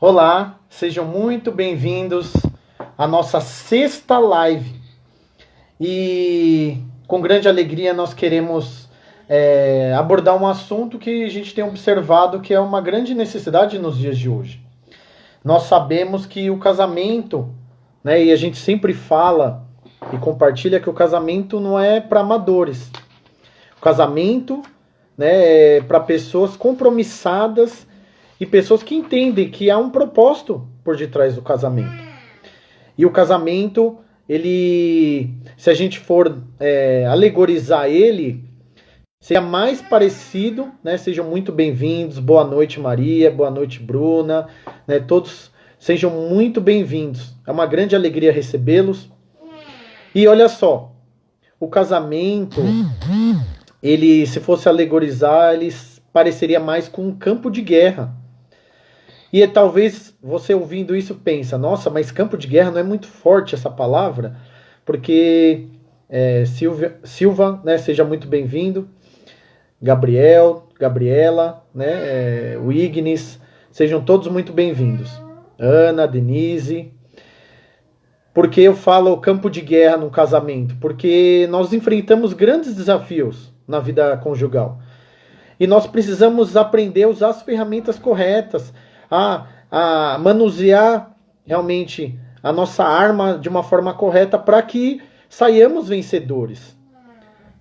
Olá, sejam muito bem-vindos à nossa sexta live. E com grande alegria nós queremos abordar um assunto que a gente tem observado que é uma grande necessidade nos dias de hoje. Nós sabemos que o casamento, né, e a gente sempre fala e compartilha que o casamento não é para amadores. O casamento, né, é para pessoas compromissadas e pessoas que entendem que há um propósito por detrás do casamento. E o casamento, ele, se a gente for alegorizar ele, seria mais parecido, né? Sejam muito bem-vindos. Boa noite, Maria. Boa noite, Bruna. Né? Todos sejam muito bem-vindos. É uma grande alegria recebê-los. E olha só, o casamento, ele, se fosse alegorizar, ele pareceria mais com um campo de guerra. E talvez você ouvindo isso pensa, nossa, mas campo de guerra não é muito forte essa palavra? Porque Silva, né, seja muito bem-vindo. Gabriel, Gabriela, né, o Ignis, sejam todos muito bem-vindos. Ana, Denise. Por que eu falo campo de guerra no casamento? Porque nós enfrentamos grandes desafios na vida conjugal. E nós precisamos aprender a usar as ferramentas corretas, a manusear realmente a nossa arma de uma forma correta para que saiamos vencedores.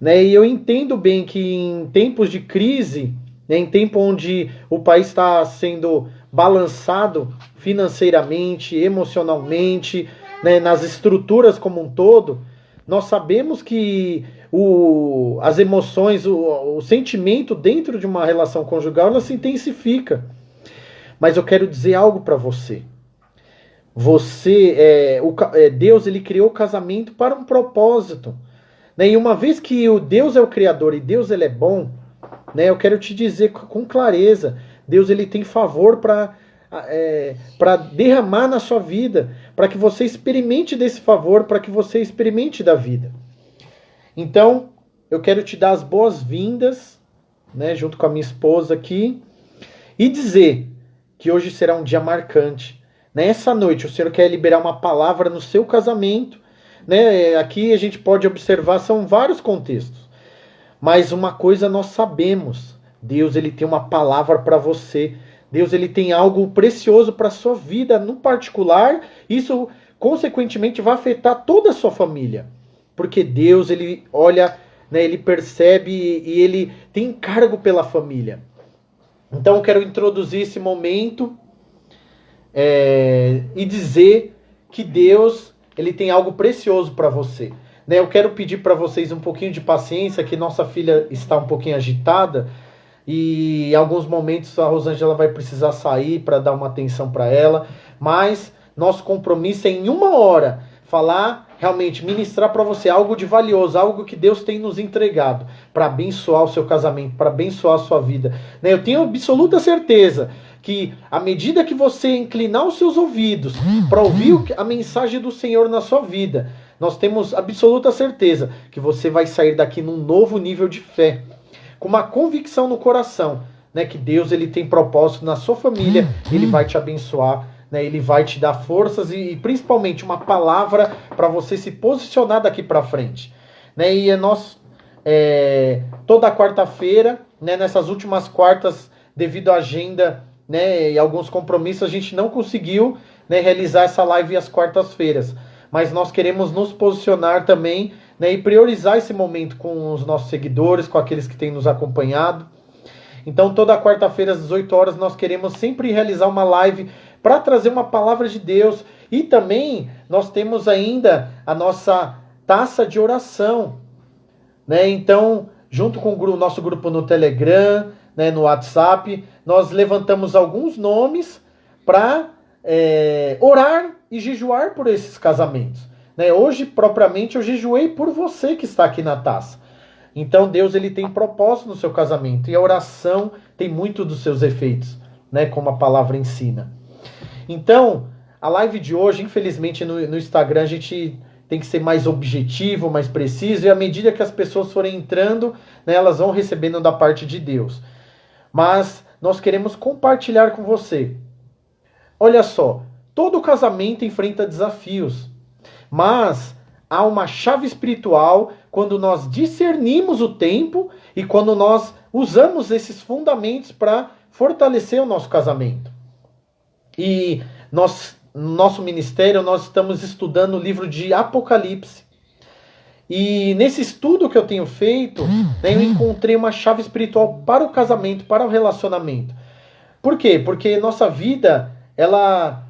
Né? E eu entendo bem que em tempos de crise, né, em tempo onde o país está sendo balançado financeiramente, emocionalmente, né, nas estruturas como um todo, nós sabemos que as emoções, o sentimento dentro de uma relação conjugal, ela se intensifica. Mas eu quero dizer algo para você. Deus, ele criou o casamento para um propósito. Né? E uma vez que o Deus é o Criador e Deus ele é bom, né, eu quero te dizer com clareza, Deus ele tem favor para derramar na sua vida, para que você experimente desse favor, para que você experimente da vida. Então, eu quero te dar as boas-vindas, né, junto com a minha esposa aqui, e dizer que hoje será um dia marcante. Nessa noite, o Senhor quer liberar uma palavra no seu casamento. Né? Aqui a gente pode observar, são vários contextos. Mas uma coisa nós sabemos, Deus ele tem uma palavra para você. Deus ele tem algo precioso para a sua vida, no particular. Isso, consequentemente, vai afetar toda a sua família. Porque Deus, ele olha, né, ele percebe e ele tem encargo pela família. Então eu quero introduzir esse momento e dizer que Deus ele tem algo precioso para você. Né? Eu quero pedir para vocês um pouquinho de paciência, que nossa filha está um pouquinho agitada e em alguns momentos a Rosângela vai precisar sair para dar uma atenção para ela, mas nosso compromisso é em 1 hora falar, realmente ministrar para você algo de valioso, algo que Deus tem nos entregado para abençoar o seu casamento, para abençoar a sua vida. Né? Eu tenho absoluta certeza que à medida que você inclinar os seus ouvidos para ouvir a mensagem do Senhor na sua vida, nós temos absoluta certeza que você vai sair daqui num novo nível de fé, com uma convicção no coração, né, que Deus ele tem propósito na sua família, ele vai te abençoar, né, ele vai te dar forças e principalmente uma palavra para você se posicionar daqui para frente. Né, e nós, toda quarta-feira, né, nessas últimas quartas, devido à agenda, né, e alguns compromissos, a gente não conseguiu, né, realizar essa live às quartas-feiras. Mas nós queremos nos posicionar também, né, e priorizar esse momento com os nossos seguidores, com aqueles que têm nos acompanhado. Então, toda quarta-feira, às 18 horas, nós queremos sempre realizar uma live para trazer uma palavra de Deus. E também nós temos ainda a nossa taça de oração. Né? Então, junto com o nosso grupo no Telegram, né, no WhatsApp, nós levantamos alguns nomes para orar e jejuar por esses casamentos. Né? Hoje, propriamente, eu jejuei por você que está aqui na taça. Então, Deus ele tem propósito no seu casamento. E a oração tem muito dos seus efeitos, né, como a palavra ensina. Então, a live de hoje, infelizmente, no Instagram, a gente tem que ser mais objetivo, mais preciso. E à medida que as pessoas forem entrando, né, elas vão recebendo da parte de Deus. Mas nós queremos compartilhar com você olha só, todo casamento enfrenta desafios, mas há uma chave espiritual quando nós discernimos o tempo e quando nós usamos esses fundamentos para fortalecer o nosso casamento. E nós, no nosso ministério, nós estamos estudando o livro de Apocalipse. E nesse estudo que eu tenho feito, né, eu encontrei uma chave espiritual para o casamento, para o relacionamento. Por quê? Porque nossa vida, ela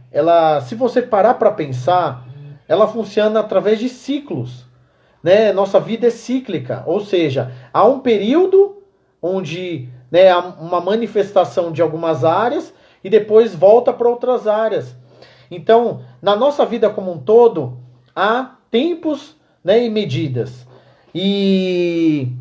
se você parar para pensar, ela funciona através de ciclos. Né? Nossa vida é cíclica, ou seja, há um período onde, né, há uma manifestação de algumas áreas e depois volta para outras áreas. Então, na nossa vida como um todo, há tempos, né, e medidas. E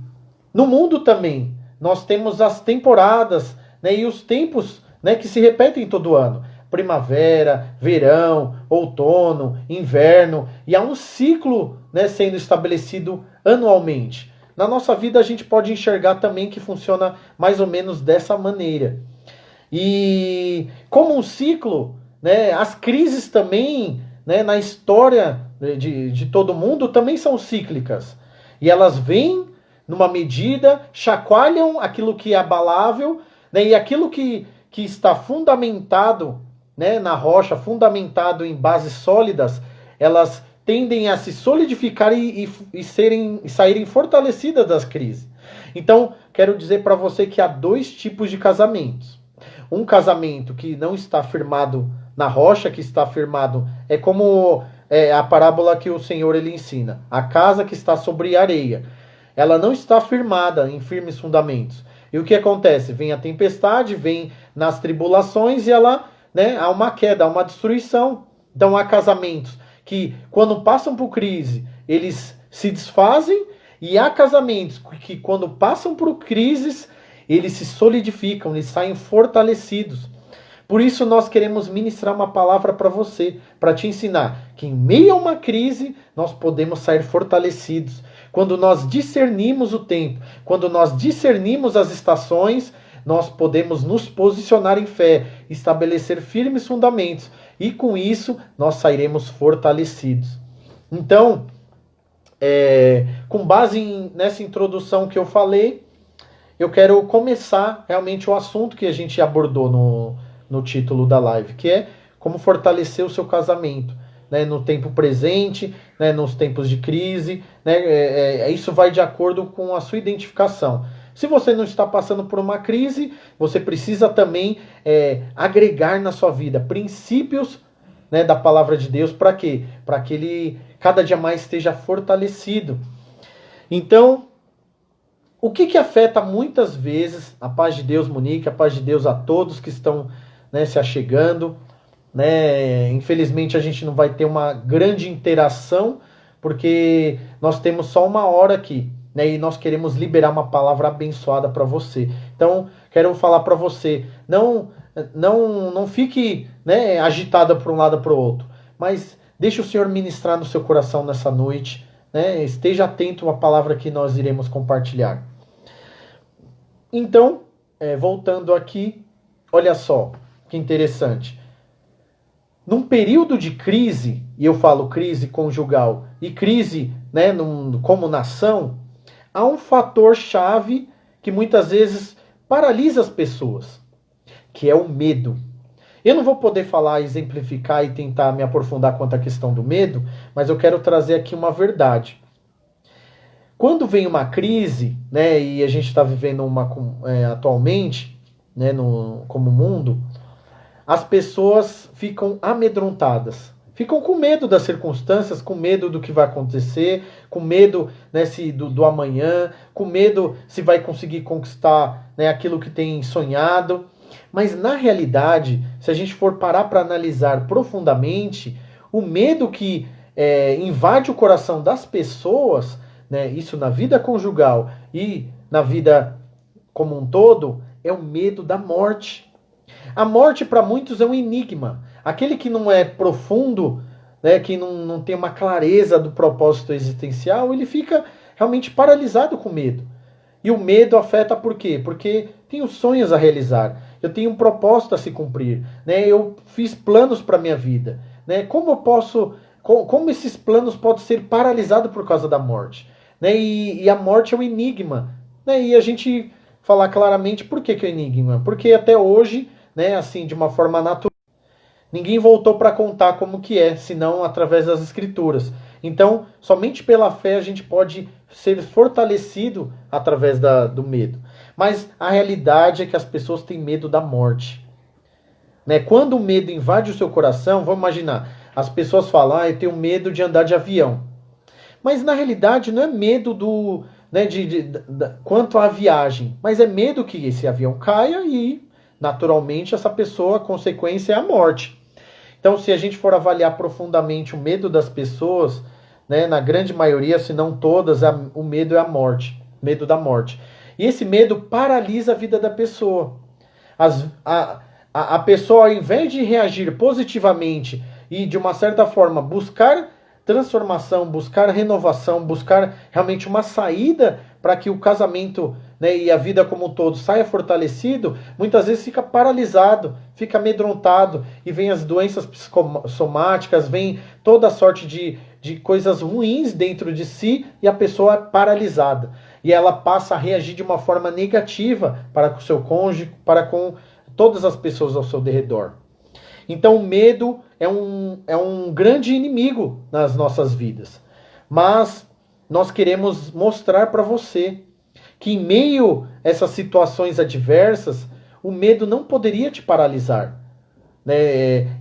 no mundo também, nós temos as temporadas, né, e os tempos, né, que se repetem todo ano. Primavera, verão, outono, inverno. E há um ciclo, né, sendo estabelecido anualmente. Na nossa vida a gente pode enxergar também que funciona mais ou menos dessa maneira. E como um ciclo, né, as crises também, né, na história de todo mundo também são cíclicas. E elas vêm numa medida, chacoalham aquilo que é abalável, né, e aquilo que está fundamentado, né, na rocha, fundamentado em bases sólidas, elas tendem a se solidificar e saírem fortalecidas das crises. Então, quero dizer para você que há dois tipos de casamentos. Um casamento que não está firmado na rocha, que está firmado, é como a parábola que o Senhor ele ensina. A casa que está sobre areia, ela não está firmada em firmes fundamentos. E o que acontece? Vem a tempestade, vem nas tribulações e ela, né, há uma queda, há uma destruição. Então há casamentos que quando passam por crise, eles se desfazem, e há casamentos que quando passam por crises, eles se solidificam, eles saem fortalecidos. Por isso nós queremos ministrar uma palavra para você, para te ensinar que em meio a uma crise nós podemos sair fortalecidos. Quando nós discernimos o tempo, quando nós discernimos as estações, nós podemos nos posicionar em fé, estabelecer firmes fundamentos, e com isso nós sairemos fortalecidos. Então, com base nessa introdução que eu falei, eu quero começar realmente o assunto que a gente abordou no título da live, que é como fortalecer o seu casamento, né, no tempo presente, né, nos tempos de crise, né, isso vai de acordo com a sua identificação. Se você não está passando por uma crise, você precisa também agregar na sua vida princípios, né, da palavra de Deus. Para quê? Para que ele cada dia mais esteja fortalecido. Então, o que afeta muitas vezes a paz de Deus, Monique, a paz de Deus a todos que estão, né, se achegando, né? Infelizmente a gente não vai ter uma grande interação, porque nós temos só uma hora aqui, né? E nós queremos liberar uma palavra abençoada para você. Então, quero falar para você, não fique, né, agitada para um lado ou para o outro, mas deixe o Senhor ministrar no seu coração nessa noite, né? Esteja atento à palavra que nós iremos compartilhar. Então, voltando aqui, olha só que interessante. Num período de crise, e eu falo crise conjugal e crise, né, como nação, há um fator chave que muitas vezes paralisa as pessoas, que é o medo. Eu não vou poder falar, exemplificar e tentar me aprofundar quanto à questão do medo, mas eu quero trazer aqui uma verdade. Quando vem uma crise, né, e a gente está vivendo uma atualmente, né, como mundo, as pessoas ficam amedrontadas, ficam com medo das circunstâncias, com medo do que vai acontecer, com medo, né, do amanhã, com medo se vai conseguir conquistar, né, aquilo que tem sonhado. Mas na realidade, se a gente for parar para analisar profundamente, o medo que invade o coração das pessoas, né, isso na vida conjugal e na vida como um todo, é o medo da morte. A morte para muitos é um enigma. Aquele que não é profundo, né, que não tem uma clareza do propósito existencial, ele fica realmente paralisado com medo. E o medo afeta por quê? Porque tem os sonhos a realizar. eu tenho um propósito a se cumprir, né? Eu fiz planos para minha vida, né? Como esses planos podem ser paralisados por causa da morte, né? E a morte é um enigma, né? E a gente falar claramente por que é um enigma, porque até hoje, né? Assim, de uma forma natural, ninguém voltou para contar como que é, senão através das escrituras. Então, somente pela fé a gente pode ser fortalecido através do medo. Mas a realidade é que as pessoas têm medo da morte, né? Quando o medo invade o seu coração, vamos imaginar, as pessoas falam, eu tenho medo de andar de avião. Mas na realidade não é medo né, quanto à viagem, mas é medo que esse avião caia e, naturalmente, essa pessoa, a consequência é a morte. Então, se a gente for avaliar profundamente o medo das pessoas, né, na grande maioria, se não todas, o medo é a morte, medo da morte. E esse medo paralisa a vida da pessoa. A pessoa, ao invés de reagir positivamente e, de uma certa forma, buscar transformação, buscar renovação, buscar realmente uma saída para que o casamento, né, e a vida como um todo saia fortalecido, muitas vezes fica paralisado, fica amedrontado e vem as doenças psicossomáticas, vem toda sorte de coisas ruins dentro de si e a pessoa é paralisada. E ela passa a reagir de uma forma negativa para com o seu cônjuge, para com todas as pessoas ao seu redor. Então o medo é um grande inimigo nas nossas vidas. Mas nós queremos mostrar para você que em meio a essas situações adversas, o medo não poderia te paralisar.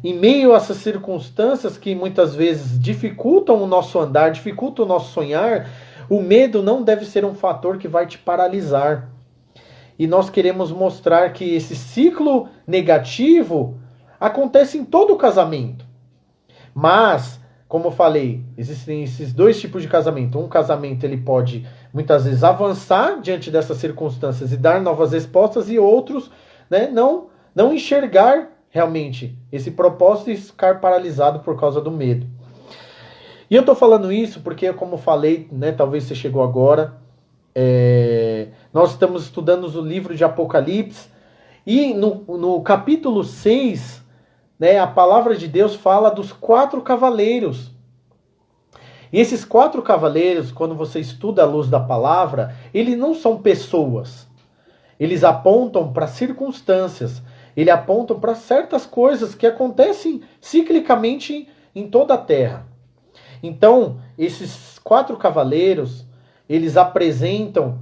Em meio a essas circunstâncias que muitas vezes dificultam o nosso andar, dificultam o nosso sonhar, o medo não deve ser um fator que vai te paralisar. E nós queremos mostrar que esse ciclo negativo acontece em todo o casamento. Mas, como eu falei, existem esses dois tipos de casamento. Um casamento ele pode muitas vezes avançar diante dessas circunstâncias e dar novas respostas, e outros, né, não enxergar realmente esse propósito e ficar paralisado por causa do medo. E eu estou falando isso porque, como eu falei, né, talvez você chegou agora, nós estamos estudando o livro de Apocalipse, e no capítulo 6, né, a palavra de Deus fala dos 4 cavaleiros. E esses 4 cavaleiros, quando você estuda a luz da palavra, eles não são pessoas. Eles apontam para circunstâncias. Eles apontam para certas coisas que acontecem ciclicamente em toda a Terra. Então, esses 4 cavaleiros, eles apresentam,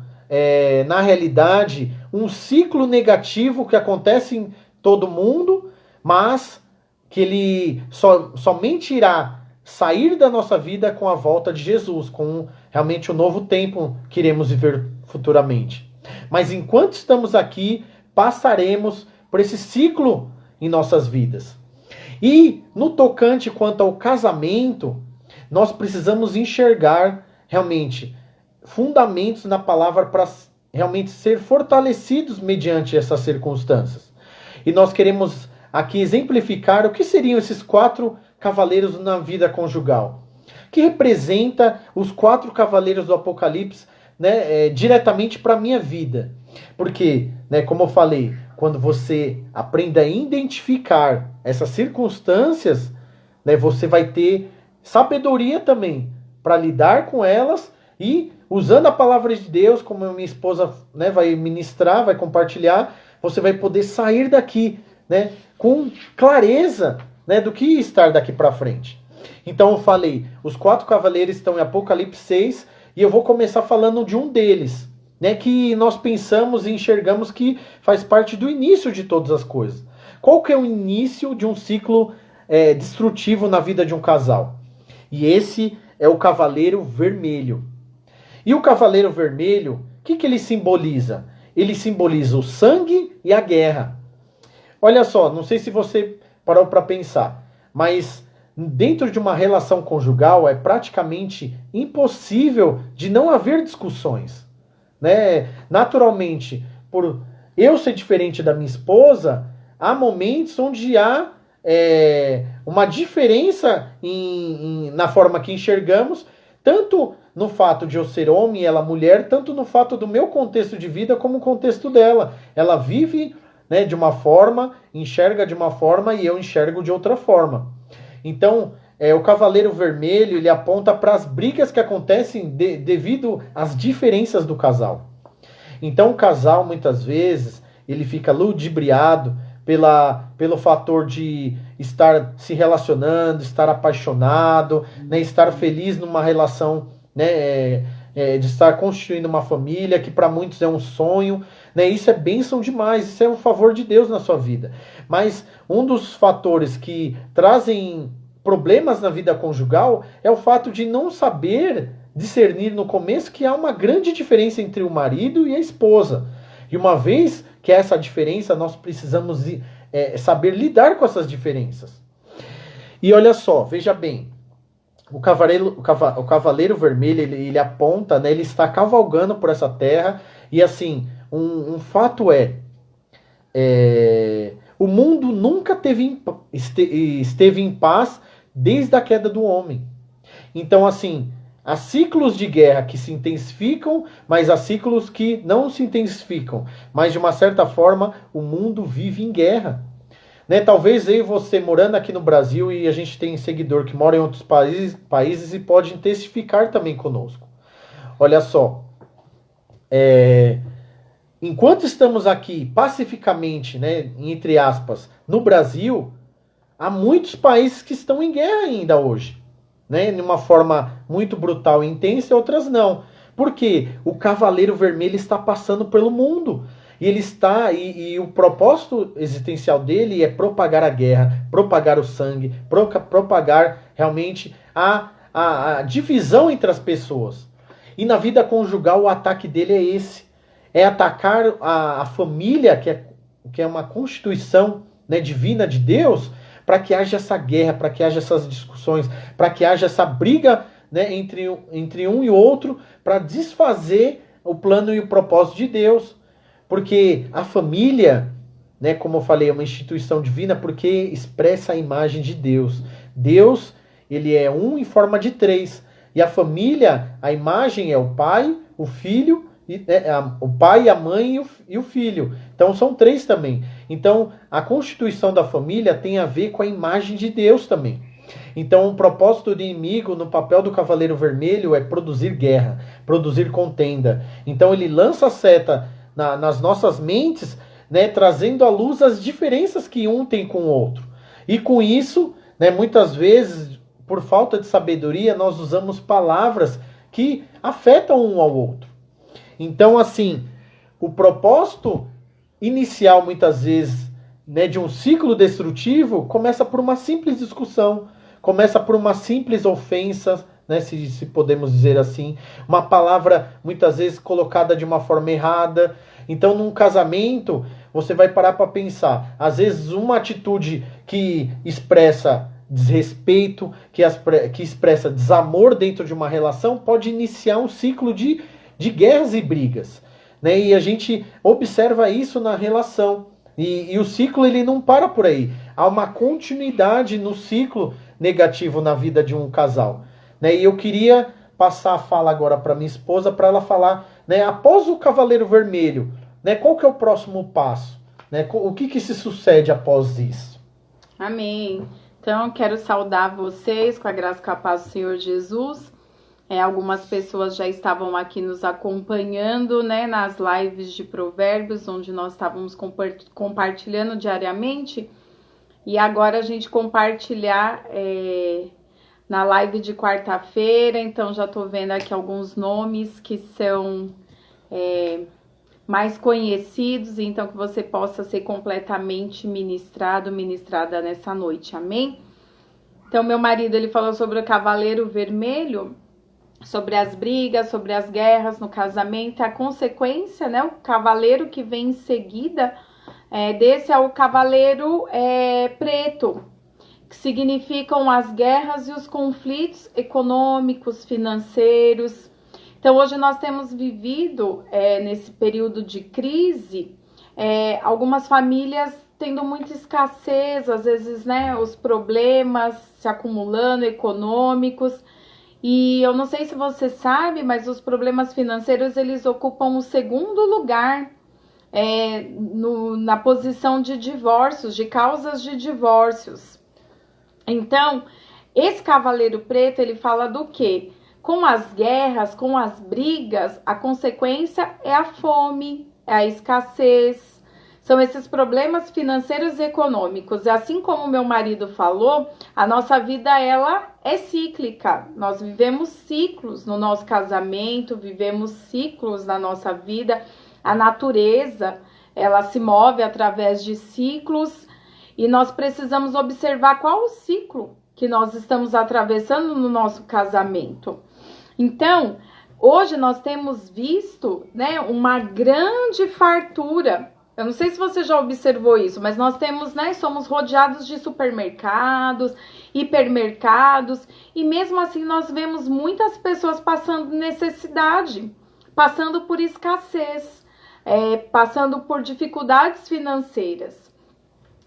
na realidade, um ciclo negativo que acontece em todo mundo, mas que ele somente irá sair da nossa vida com a volta de Jesus, com realmente o novo tempo que iremos viver futuramente. Mas enquanto estamos aqui, passaremos por esse ciclo em nossas vidas. E no tocante quanto ao casamento, nós precisamos enxergar realmente fundamentos na palavra para realmente ser fortalecidos mediante essas circunstâncias. E nós queremos aqui exemplificar o que seriam esses 4 cavaleiros na vida conjugal, que representa os 4 cavaleiros do Apocalipse, né, diretamente para a minha vida. Porque, né, como eu falei, quando você aprende a identificar essas circunstâncias, né, você vai ter sabedoria também para lidar com elas e, usando a palavra de Deus, como a minha esposa, né, vai ministrar, vai compartilhar, você vai poder sair daqui, né, com clareza, né, do que estar daqui para frente. Então eu falei, os 4 cavaleiros estão em Apocalipse 6, e eu vou começar falando de um deles, né, que nós pensamos e enxergamos que faz parte do início de todas as coisas. Qual que é o início de um ciclo destrutivo na vida de um casal? E esse é o cavaleiro vermelho. E o cavaleiro vermelho, o que ele simboliza? Ele simboliza o sangue e a guerra. Olha só, não sei se você parou para pensar, mas dentro de uma relação conjugal é praticamente impossível de não haver discussões, né? Naturalmente, por eu ser diferente da minha esposa, há momentos onde há uma diferença na forma que enxergamos, tanto no fato de eu ser homem e ela mulher, tanto no fato do meu contexto de vida como o contexto dela. Ela vive né, de uma forma, enxerga de uma forma e eu enxergo de outra forma. Então, o Cavaleiro Vermelho, ele aponta para as brigas que acontecem devido às diferenças do casal. Então, o casal, muitas vezes, ele fica ludibriado pelo fator de estar se relacionando, estar apaixonado, né, estar feliz numa relação, né, de estar constituindo uma família, que para muitos é um sonho, né, isso é bênção demais, isso é um favor de Deus na sua vida. Mas um dos fatores que trazem problemas na vida conjugal é o fato de não saber discernir no começo que há uma grande diferença entre o marido e a esposa. E uma vez que há essa diferença, nós precisamos saber lidar com essas diferenças. E olha só, veja bem, o Cavaleiro Vermelho, ele aponta, né, ele está cavalgando por essa terra, e assim, um fato o mundo nunca esteve em paz desde a queda do homem. Então, assim, há ciclos de guerra que se intensificam, mas há ciclos que não se intensificam. Mas, de uma certa forma, o mundo vive em guerra. Né? Talvez eu e você morando aqui no Brasil, e a gente tem seguidor que mora em outros países e pode intensificar também conosco. Olha só, enquanto estamos aqui pacificamente, né, entre aspas, no Brasil, há muitos países que estão em guerra ainda hoje. Né, de uma forma muito brutal e intensa, e outras não. Porque o Cavaleiro Vermelho está passando pelo mundo. E ele está, e o propósito existencial dele é propagar a guerra, propagar o sangue, propagar realmente a divisão entre as pessoas. E na vida conjugal o ataque dele é esse. É atacar a família, que é uma constituição, né, divina de Deus, para que haja essa guerra, para que haja essas discussões, para que haja essa briga, né, entre um e outro, para desfazer o plano e o propósito de Deus. Porque a família, né, como eu falei, é uma instituição divina porque expressa a imagem de Deus. Deus, ele é um em forma de três. E a família, a imagem é o pai, o filho, o pai, a mãe e o filho. Então são três também. Então a constituição da família tem a ver com a imagem de Deus também. Então o propósito do inimigo no papel do Cavaleiro Vermelho é produzir guerra, produzir contenda. Então ele lança a seta nas nossas mentes, né, trazendo à luz as diferenças que um tem com o outro. E com isso, né, muitas vezes, por falta de sabedoria, nós usamos palavras que afetam um ao outro. Então, assim, o propósito inicial, muitas vezes, né, de um ciclo destrutivo, começa por uma simples discussão, começa por uma simples ofensa, né, se podemos dizer assim, uma palavra, muitas vezes, colocada de uma forma errada. Então, num casamento, você vai parar para pensar, às vezes, uma atitude que expressa desrespeito, que expressa desamor dentro de uma relação, pode iniciar um ciclo de guerras e brigas, né? E a gente observa isso na relação. E o ciclo ele não para por aí. Há uma continuidade no ciclo negativo na vida de um casal. Né? E eu queria passar a fala agora para minha esposa, para ela falar, né, após o Cavaleiro Vermelho, né, qual que é o próximo passo? Né? O que se sucede após isso? Amém. Então, quero saudar vocês com a graça e com a paz do Senhor Jesus. Algumas pessoas já estavam aqui nos acompanhando, né, nas lives de Provérbios, onde nós estávamos compartilhando diariamente. E agora a gente compartilhar na live de quarta-feira. Então, já estou vendo aqui alguns nomes que são mais conhecidos. Então, que você possa ser completamente ministrada nessa noite. Amém? Então, meu marido, ele falou sobre o Cavaleiro Vermelho, sobre as brigas, sobre as guerras no casamento, a consequência, né? O cavaleiro que vem em seguida desse é o Cavaleiro Preto, que significam as guerras e os conflitos econômicos, financeiros. Então, hoje nós temos vivido, nesse período de crise, algumas famílias tendo muita escassez, às vezes, né, os problemas se acumulando, econômicos. E eu não sei se você sabe, mas os problemas financeiros, eles ocupam o segundo lugar na posição de divórcios, de causas de divórcios. Então, esse cavaleiro preto, ele fala do quê? Com as guerras, com as brigas, a consequência é a fome, é a escassez, são esses problemas financeiros e econômicos. E assim como meu marido falou, a nossa vida, ela é cíclica. Nós vivemos ciclos no nosso casamento, vivemos ciclos na nossa vida. A natureza, ela se move através de ciclos e nós precisamos observar qual o ciclo que nós estamos atravessando no nosso casamento. Então, hoje nós temos visto, né, uma grande fartura. Eu não sei se você já observou isso, mas nós temos, né, somos rodeados de supermercados, hipermercados, e mesmo assim nós vemos muitas pessoas passando necessidade, passando por escassez, passando por dificuldades financeiras,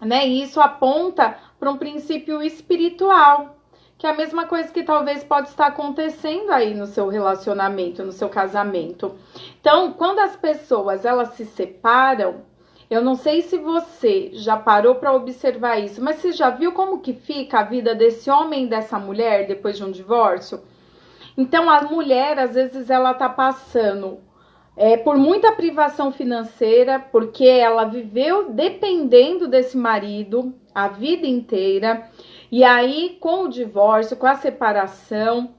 né? E isso aponta para um princípio espiritual, que é a mesma coisa que talvez pode estar acontecendo aí no seu relacionamento, no seu casamento. Então, quando as pessoas elas se separam, eu não sei se você já parou para observar isso, mas você já viu como que fica a vida desse homem e dessa mulher depois de um divórcio? Então, a mulher, às vezes, ela tá passando por muita privação financeira, porque ela viveu dependendo desse marido a vida inteira. E aí, com o divórcio, com a separação,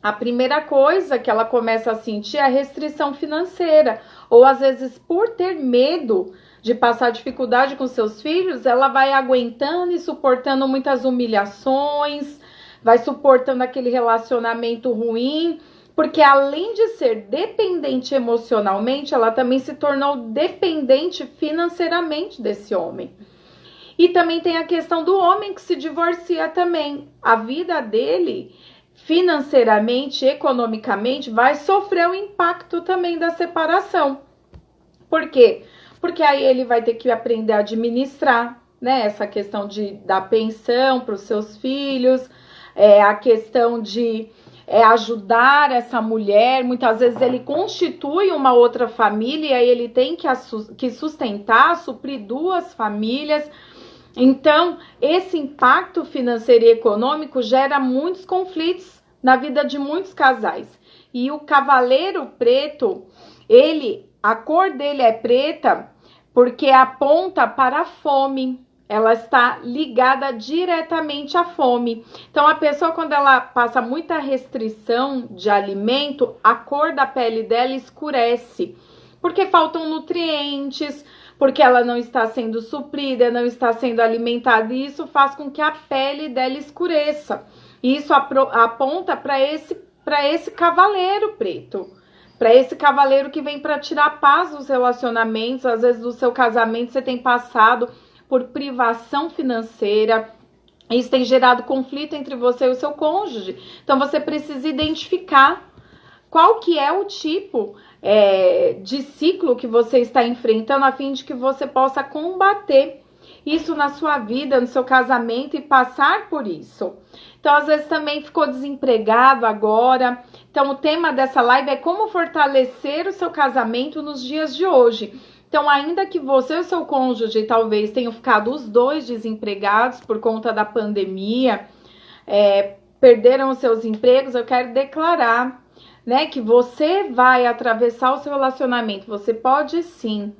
a primeira coisa que ela começa a sentir é a restrição financeira. Ou, às vezes, por ter medo de passar dificuldade com seus filhos, ela vai aguentando e suportando muitas humilhações, vai suportando aquele relacionamento ruim, porque além de ser dependente emocionalmente, ela também se tornou dependente financeiramente desse homem. E também tem a questão do homem que se divorcia também. A vida dele, financeiramente, economicamente, vai sofrer o impacto também da separação. Por quê? Porque aí ele vai ter que aprender a administrar, né? Essa questão da pensão para os seus filhos, a questão de ajudar essa mulher. Muitas vezes ele constitui uma outra família e aí ele tem que sustentar, suprir duas famílias. Então, esse impacto financeiro e econômico gera muitos conflitos na vida de muitos casais. E o cavaleiro preto, a cor dele é preta porque aponta para a fome. Ela está ligada diretamente à fome. Então, a pessoa, quando ela passa muita restrição de alimento, a cor da pele dela escurece. Porque faltam nutrientes, porque ela não está sendo suprida, não está sendo alimentada. E isso faz com que a pele dela escureça. E isso aponta para esse cavaleiro preto. Para esse cavaleiro que vem para tirar a paz dos relacionamentos. Às vezes, do seu casamento, você tem passado por privação financeira. Isso tem gerado conflito entre você e o seu cônjuge. Então, você precisa identificar qual que é o tipo de ciclo que você está enfrentando, a fim de que você possa combater isso na sua vida, no seu casamento e passar por isso. Então, às vezes também ficou desempregado agora. Então, o tema dessa live é como fortalecer o seu casamento nos dias de hoje. Então, ainda que você e o seu cônjuge talvez tenham ficado os dois desempregados por conta da pandemia, perderam os seus empregos, eu quero declarar, né, que você vai atravessar o seu relacionamento. Você pode sim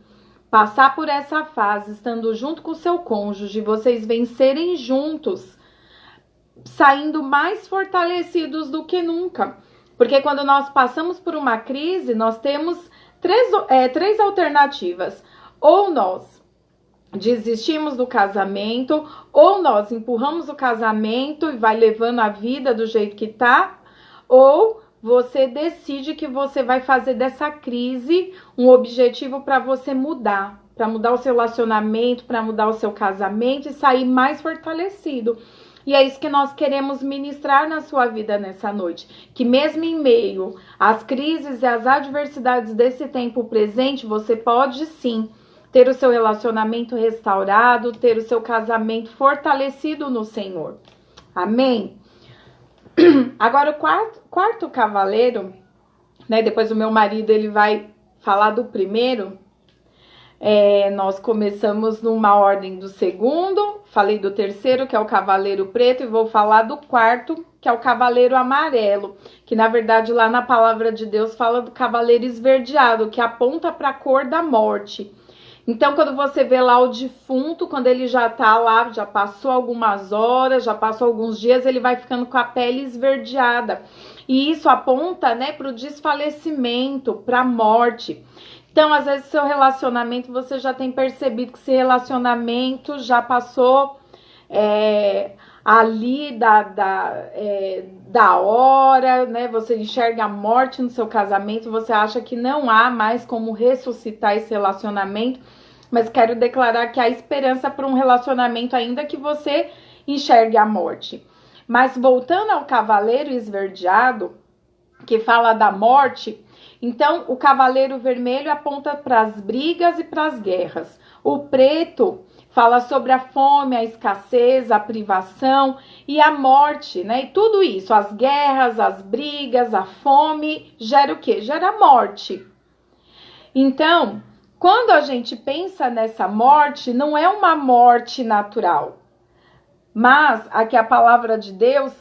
passar por essa fase, estando junto com o seu cônjuge, vocês vencerem juntos, saindo mais fortalecidos do que nunca. Porque quando nós passamos por uma crise, nós temos três alternativas. Ou nós desistimos do casamento, ou nós empurramos o casamento e vai levando a vida do jeito que tá, ou você decide que você vai fazer dessa crise um objetivo para você mudar, para mudar o seu relacionamento, para mudar o seu casamento e sair mais fortalecido. E é isso que nós queremos ministrar na sua vida nessa noite. Que mesmo em meio às crises e às adversidades desse tempo presente, você pode sim ter o seu relacionamento restaurado, ter o seu casamento fortalecido no Senhor. Amém? Agora, o quarto cavaleiro, né? Depois o meu marido ele vai falar do primeiro. Nós começamos numa ordem do segundo, falei do terceiro, que é o cavaleiro preto, e vou falar do quarto, que é o cavaleiro amarelo, que na verdade lá na palavra de Deus fala do cavaleiro esverdeado, que aponta para a cor da morte. Então, quando você vê lá o defunto, quando ele já tá lá, já passou algumas horas, já passou alguns dias, ele vai ficando com a pele esverdeada. E isso aponta, né, para o desfalecimento, para a morte. Então, às vezes, seu relacionamento, você já tem percebido que esse relacionamento já passou ali da hora, né? Você enxerga a morte no seu casamento, você acha que não há mais como ressuscitar esse relacionamento, mas quero declarar que há esperança para um relacionamento, ainda que você enxergue a morte. Mas voltando ao cavaleiro esverdeado, que fala da morte, então o cavaleiro vermelho aponta para as brigas e para as guerras. O preto fala sobre a fome, a escassez, a privação e a morte, né? E tudo isso, as guerras, as brigas, a fome, gera o quê? Gera morte. Então, quando a gente pensa nessa morte, não é uma morte natural, mas aqui a palavra de Deus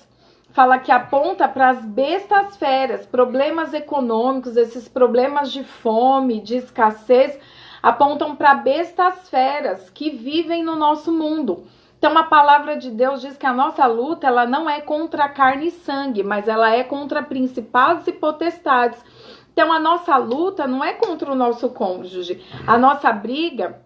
fala que aponta para as bestas feras, problemas econômicos, esses problemas de fome, de escassez, apontam para bestas feras que vivem no nosso mundo. Então a palavra de Deus diz que a nossa luta, ela não é contra carne e sangue, mas ela é contra principados e potestades. Então a nossa luta não é contra o nosso cônjuge, a nossa briga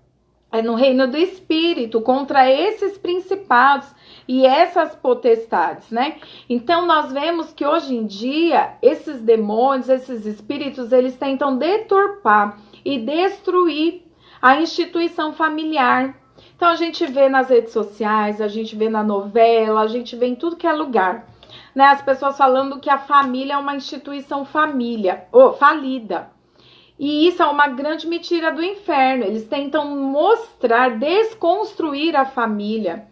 é no reino do Espírito, contra esses principados e essas potestades, né? Então, nós vemos que hoje em dia, esses demônios, esses espíritos, eles tentam deturpar e destruir a instituição familiar. Então, a gente vê nas redes sociais, a gente vê na novela, a gente vê em tudo que é lugar, né? As pessoas falando que a família é uma instituição falida. E isso é uma grande mentira do inferno. Eles tentam mostrar, desconstruir a família.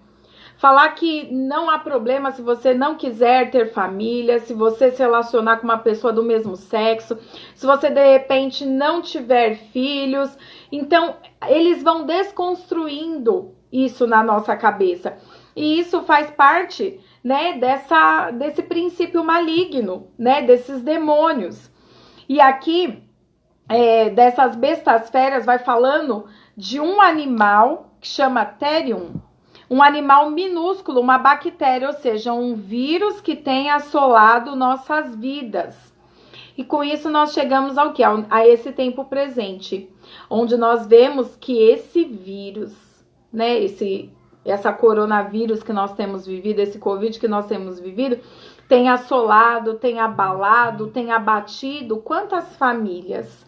Falar que não há problema se você não quiser ter família, se você se relacionar com uma pessoa do mesmo sexo, se você de repente não tiver filhos. Então, eles vão desconstruindo isso na nossa cabeça. E isso faz parte, né, desse princípio maligno, né, desses demônios. E aqui, dessas bestas feras, vai falando de um animal que chama Therium, um animal minúsculo, uma bactéria, ou seja, um vírus que tem assolado nossas vidas. E com isso nós chegamos ao quê? A esse tempo presente, onde nós vemos que esse vírus, né, essa coronavírus que nós temos vivido, esse Covid que nós temos vivido, tem assolado, tem abalado, tem abatido quantas famílias,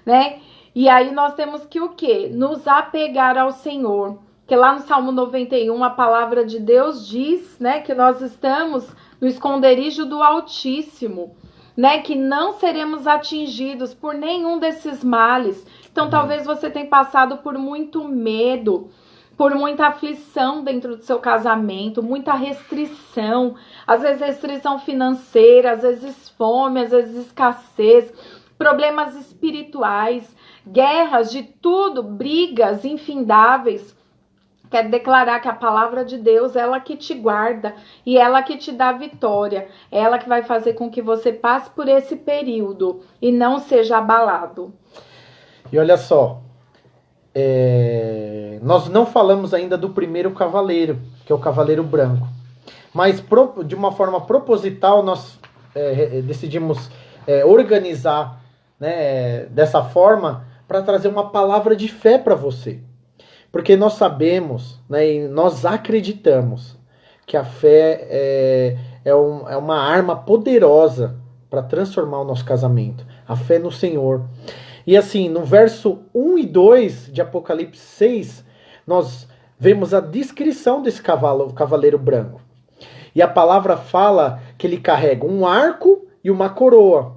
né? E aí nós temos que o quê? Nos apegar ao Senhor. Que lá no Salmo 91, a palavra de Deus diz, né, que nós estamos no esconderijo do Altíssimo, né, que não seremos atingidos por nenhum desses males. Então, talvez você tenha passado por muito medo, por muita aflição dentro do seu casamento, muita restrição, às vezes restrição financeira, às vezes fome, às vezes escassez, problemas espirituais, guerras de tudo, brigas infindáveis. Quero declarar que a palavra de Deus, ela que te guarda e ela que te dá vitória. Ela que vai fazer com que você passe por esse período e não seja abalado. E olha só, nós não falamos ainda do primeiro cavaleiro, que é o cavaleiro branco. Mas de uma forma proposital, nós decidimos organizar, né, dessa forma para trazer uma palavra de fé para você. Porque nós sabemos, né, e nós acreditamos que a fé é uma arma poderosa para transformar o nosso casamento. A fé no Senhor. E assim, no verso 1 e 2 de Apocalipse 6, nós vemos a descrição desse cavaleiro branco. E a palavra fala que ele carrega um arco e uma coroa.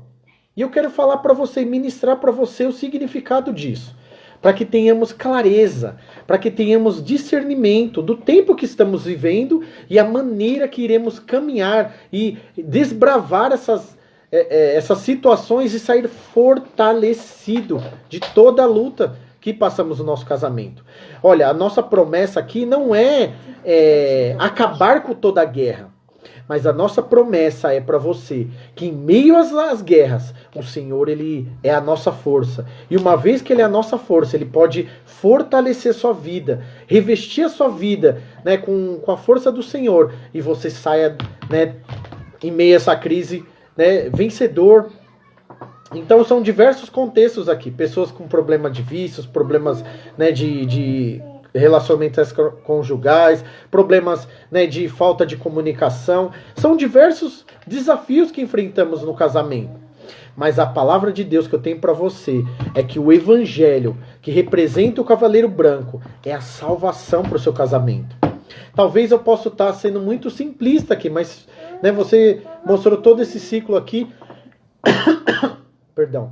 E eu quero falar para você, ministrar para você o significado disso. Para que tenhamos clareza, para que tenhamos discernimento do tempo que estamos vivendo e a maneira que iremos caminhar e desbravar essas situações e sair fortalecido de toda a luta que passamos o nosso casamento. Olha, a nossa promessa aqui não é acabar com toda a guerra. Mas a nossa promessa é para você que em meio às guerras, o Senhor, Ele é a nossa força. E uma vez que Ele é a nossa força, Ele pode fortalecer sua vida, revestir a sua vida, né, com a força do Senhor. E você saia, né, em meio a essa crise, né, vencedor. Então são diversos contextos aqui. Pessoas com problema de vícios, problemas, né, de relacionamentos conjugais, problemas, né, de falta de comunicação. São diversos desafios que enfrentamos no casamento. Mas a palavra de Deus que eu tenho para você é que o evangelho, que representa o cavaleiro branco, é a salvação para o seu casamento. Talvez eu possa estar sendo muito simplista aqui, mas, né, você mostrou todo esse ciclo aqui. Perdão.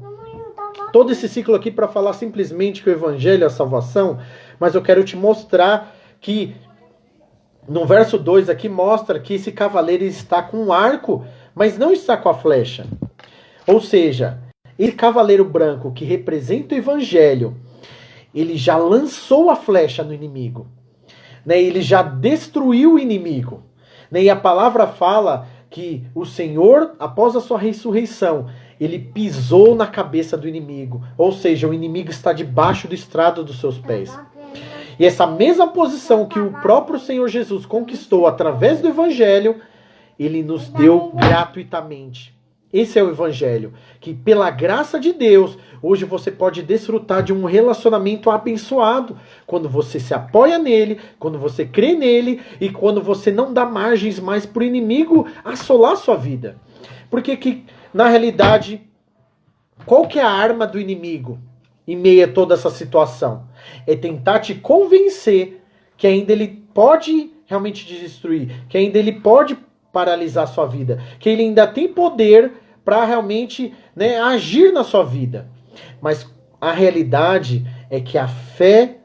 Todo esse ciclo aqui para falar simplesmente que o evangelho é a salvação, mas eu quero te mostrar que no verso 2 aqui mostra que esse cavaleiro está com um arco, mas não está com a flecha. Ou seja, esse cavaleiro branco que representa o evangelho, ele já lançou a flecha no inimigo, né? Ele já destruiu o inimigo, né? E a palavra fala que o Senhor, após a sua ressurreição, ele pisou na cabeça do inimigo. Ou seja, o inimigo está debaixo do estrado dos seus pés. E essa mesma posição que o próprio Senhor Jesus conquistou através do evangelho, ele nos deu gratuitamente. Esse é o evangelho, que pela graça de Deus, hoje você pode desfrutar de um relacionamento abençoado, quando você se apoia nele, quando você crê nele e quando você não dá margens mais para o inimigo assolar sua vida. Porque na realidade, qual que é a arma do inimigo em meio a toda essa situação? É tentar te convencer que ainda ele pode realmente te destruir, que ainda ele pode paralisar a sua vida, que ele ainda tem poder para realmente, né, agir na sua vida. Mas a realidade é que a fé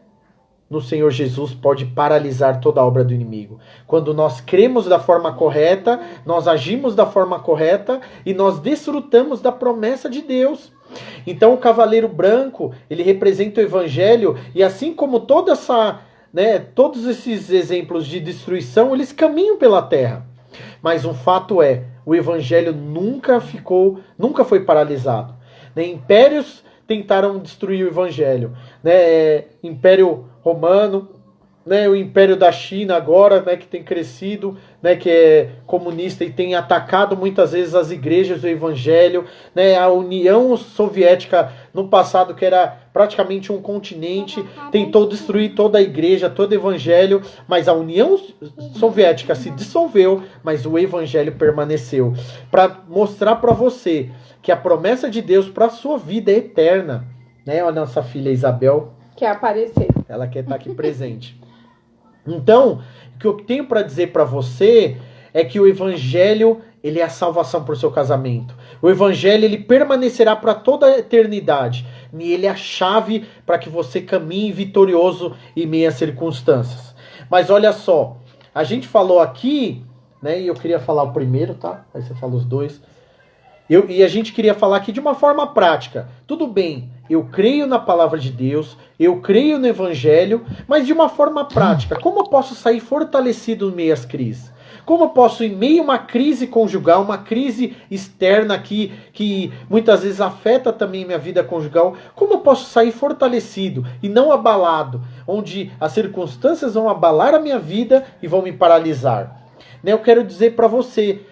no Senhor Jesus pode paralisar toda a obra do inimigo. Quando nós cremos da forma correta, nós agimos da forma correta e nós desfrutamos da promessa de Deus. Então o cavaleiro branco, ele representa o evangelho, e assim como todos esses exemplos de destruição, eles caminham pela terra. Mas um fato é, o evangelho nunca foi paralisado. Né? Impérios tentaram destruir o evangelho. Né? Império Romano, né? O Império da China agora, né, que tem crescido, né, que é comunista e tem atacado muitas vezes as igrejas do evangelho, né, a União Soviética no passado, que era praticamente um continente, tentou destruir toda a igreja, todo o evangelho, mas a União Soviética se dissolveu, mas o evangelho permaneceu, para mostrar para você que a promessa de Deus para a sua vida é eterna, né? A nossa filha Isabel quer aparecer. Ela quer estar aqui presente. Então, o que eu tenho para dizer para você é que o evangelho, ele é a salvação para o seu casamento. O evangelho, ele permanecerá para toda a eternidade. E ele é a chave para que você caminhe vitorioso em meio às circunstâncias. Mas olha só, a gente falou aqui, né? E eu queria falar o primeiro, tá? Aí você fala os dois. E a gente queria falar aqui de uma forma prática. Tudo bem, eu creio na palavra de Deus, eu creio no evangelho, mas de uma forma prática. Como eu posso sair fortalecido em meio às crises? Como eu posso, em meio a uma crise conjugal, uma crise externa que muitas vezes afeta também minha vida conjugal, como eu posso sair fortalecido e não abalado, onde as circunstâncias vão abalar a minha vida e vão me paralisar? Eu quero dizer para você,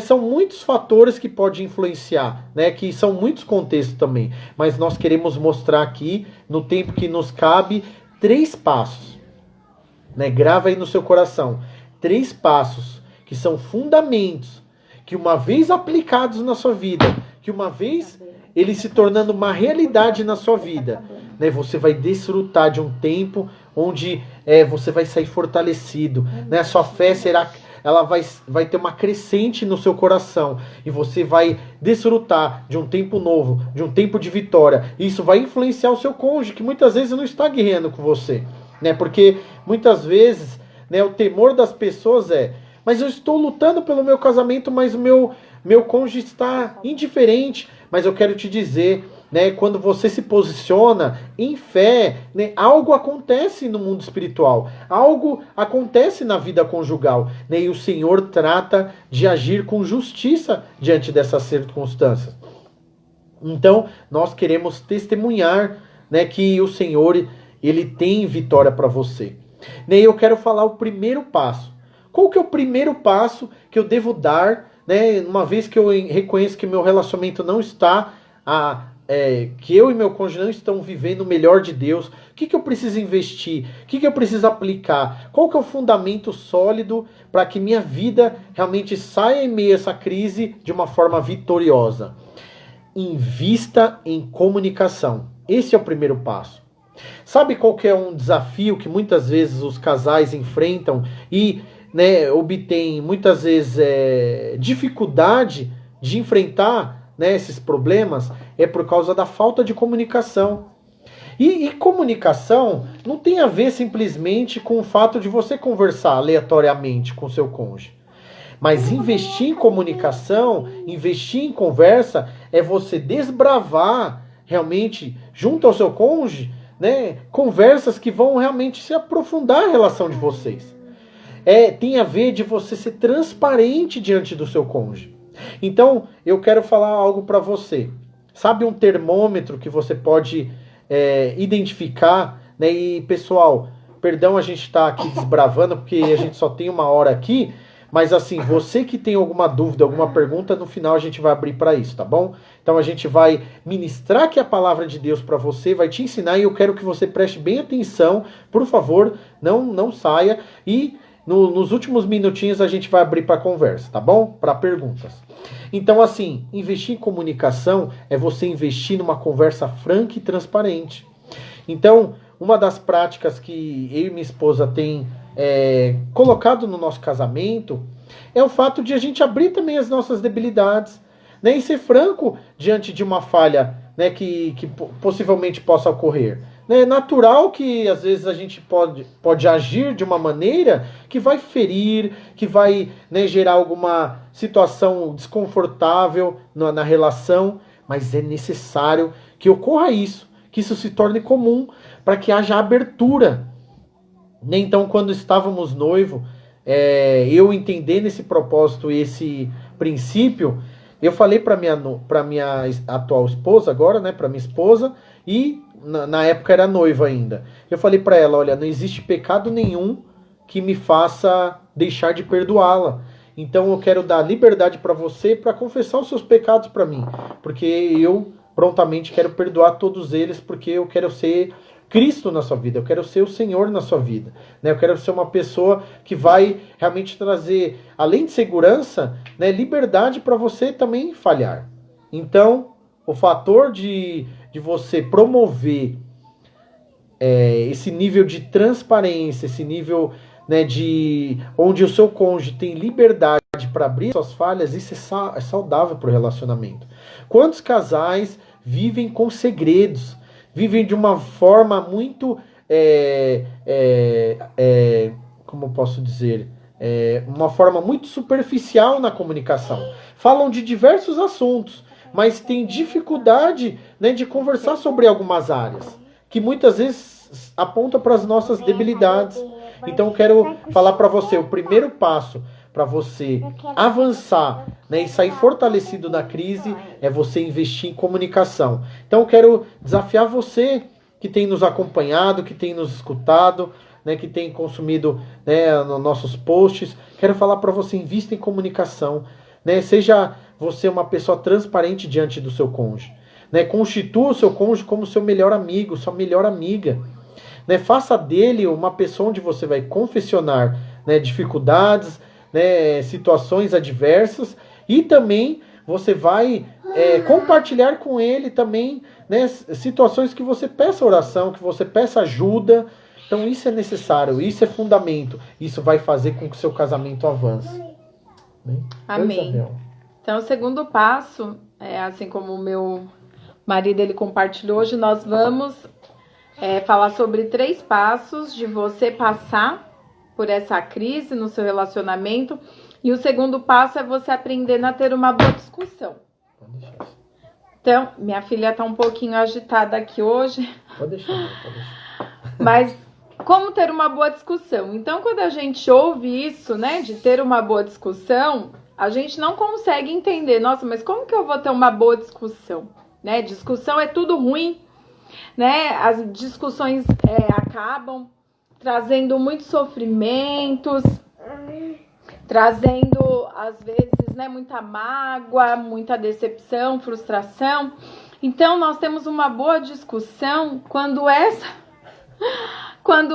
são muitos fatores que podem influenciar, que são muitos contextos também, mas nós queremos mostrar aqui, no tempo que nos cabe, 3 passos. Grava aí no seu coração, 3 passos que são fundamentos, que uma vez aplicados na sua vida, que uma vez eles se tornando uma realidade na sua vida, você vai desfrutar de um tempo onde você vai sair fortalecido, a sua fé ela vai ter uma crescente no seu coração, e você vai desfrutar de um tempo novo, de um tempo de vitória. Isso vai influenciar o seu cônjuge, que muitas vezes não está guerreando com você, porque muitas vezes o temor das pessoas mas eu estou lutando pelo meu casamento, mas o meu cônjuge está indiferente. Mas eu quero te dizer né, quando você se posiciona em fé, né, algo acontece no mundo espiritual, algo acontece na vida conjugal, né, e o Senhor trata de agir com justiça diante dessas circunstâncias. Então, nós queremos testemunhar, né, que o Senhor, ele tem vitória para você. E eu quero falar o primeiro passo. Qual que é o primeiro passo que eu devo dar, né, uma vez que eu reconheço que meu relacionamento não está, que eu e meu cônjuge não estão vivendo o melhor de Deus? O que eu preciso investir? O que eu preciso aplicar? Qual que é o fundamento sólido para que minha vida realmente saia em meio a essa crise de uma forma vitoriosa? Invista em comunicação. Esse é o primeiro passo. Sabe qual que é um desafio que muitas vezes os casais enfrentam e, né, obtêm muitas vezes dificuldade de enfrentar, né, esses problemas? É por causa da falta de comunicação. E comunicação não tem a ver simplesmente com o fato de você conversar aleatoriamente com seu cônjuge. Mas investir em comunicação, investir em conversa, é você desbravar realmente, junto ao seu cônjuge, né, conversas que vão realmente se aprofundar a relação de vocês. Tem a ver de você ser transparente diante do seu cônjuge. Então, eu quero falar algo para você. Sabe um termômetro que você pode identificar, né? E, pessoal, perdão a gente estar aqui desbravando, porque a gente só tem 1 hora aqui, mas assim, você que tem alguma dúvida, alguma pergunta, no final a gente vai abrir para isso, tá bom? Então a gente vai ministrar aqui a palavra de Deus para você, vai te ensinar, e eu quero que você preste bem atenção, por favor, não saia, e nos últimos minutinhos a gente vai abrir para conversa, tá bom? Para perguntas. Então assim, investir em comunicação é você investir numa conversa franca e transparente. Então, uma das práticas que eu e minha esposa tem colocado no nosso casamento é o fato de a gente abrir também as nossas debilidades, né, e ser franco diante de uma falha, né, que possivelmente possa ocorrer. É natural que às vezes a gente pode agir de uma maneira que vai ferir, que vai, né, gerar alguma situação desconfortável na relação, mas é necessário que ocorra isso, que isso se torne comum, para que haja abertura. Então, quando estávamos noivos, eu entendendo esse propósito, esse princípio, eu falei para minha atual esposa agora, né, para minha esposa, e na época era noiva ainda. Eu falei para ela, olha, não existe pecado nenhum que me faça deixar de perdoá-la. Então eu quero dar liberdade para você para confessar os seus pecados para mim, porque eu prontamente quero perdoar todos eles, porque eu quero ser Cristo na sua vida, eu quero ser o Senhor na sua vida, né? Eu quero ser uma pessoa que vai realmente trazer, além de segurança, né, liberdade para você também falhar. Então, o fator de você promover esse nível de transparência, esse nível, né, onde o seu cônjuge tem liberdade para abrir suas falhas, isso é saudável para o relacionamento. Quantos casais vivem com segredos? Vivem de uma forma muito, como posso dizer, uma forma muito superficial na comunicação. Falam de diversos assuntos, mas têm dificuldade, né, de conversar sobre algumas áreas, que muitas vezes apontam para as nossas debilidades. Então eu quero falar para você, o primeiro passo para você avançar, né, e sair fortalecido da crise é você investir em comunicação. Então eu quero desafiar você que tem nos acompanhado, que tem nos escutado, né, que tem consumido, né, nos nossos posts. Quero falar para você, invista em comunicação, né, seja você uma pessoa transparente diante do seu cônjuge, né, constitua o seu cônjuge como seu melhor amigo, sua melhor amiga, né, faça dele uma pessoa onde você vai confessionar, né, dificuldades, né, situações adversas, e também você vai compartilhar com ele também, né, situações que você peça oração, que você peça ajuda. Então isso é necessário, isso é fundamento, isso vai fazer com que o seu casamento avance. Amém. Então o segundo passo, assim como o meu marido ele compartilhou hoje, nós vamos falar sobre 3 passos de você passar por essa crise no seu relacionamento. E o segundo passo é você aprendendo a ter uma boa discussão. Então, minha filha tá um pouquinho agitada aqui hoje. Pode deixar, pode deixar. Mas como ter uma boa discussão? Então, quando a gente ouve isso, né, de ter uma boa discussão, a gente não consegue entender, nossa, mas como que eu vou ter uma boa discussão? Né? Discussão é tudo ruim, né? As discussões acabam trazendo muitos sofrimentos, trazendo, às vezes, né, muita mágoa, muita decepção, frustração. Então, nós temos uma boa discussão quando